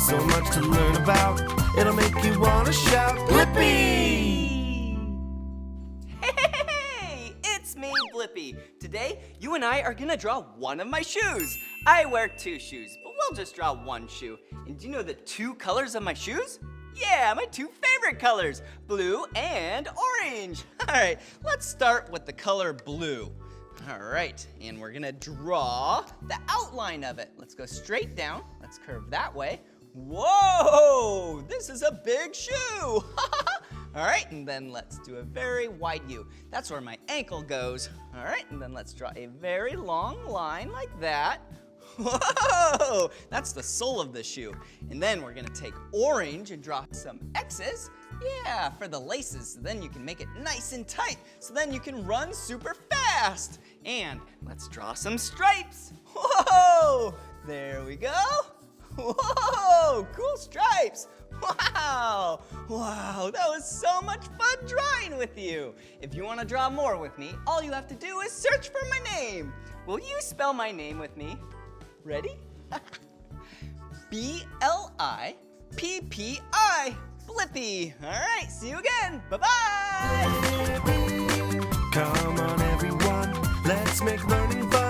So much to learn about, it'll make you want to shout, Blippi! Hey, it's me, Blippi. Today, you and I are gonna draw one of my shoes. I wear two shoes, but we'll just draw one shoe. And do you know the two colors of my shoes? Yeah, my two favorite colors, blue and orange. All right, let's start with the color blue. All right, and we're gonna draw the outline of it. Let's go straight down. Let's curve that way. Whoa, this is a big shoe. All right, and then let's do a very wide U. That's where my ankle goes. All right, and then let's draw a very long line like that. Whoa, that's the sole of the shoe. And then we're gonna take orange and draw some X's. Yeah, for the laces, so then you can make it nice and tight, so then you can run super fast. And let's draw some stripes. Whoa, there we go. Whoa, cool stripes. Wow, that was so much fun drawing with you. If you want to draw more with me, all you have to do is search for my name. Will you spell my name with me? Ready? B-L-I-P-P-I, Blippi. All right, see you again. Bye-bye. Come on, everyone, let's make learning fun.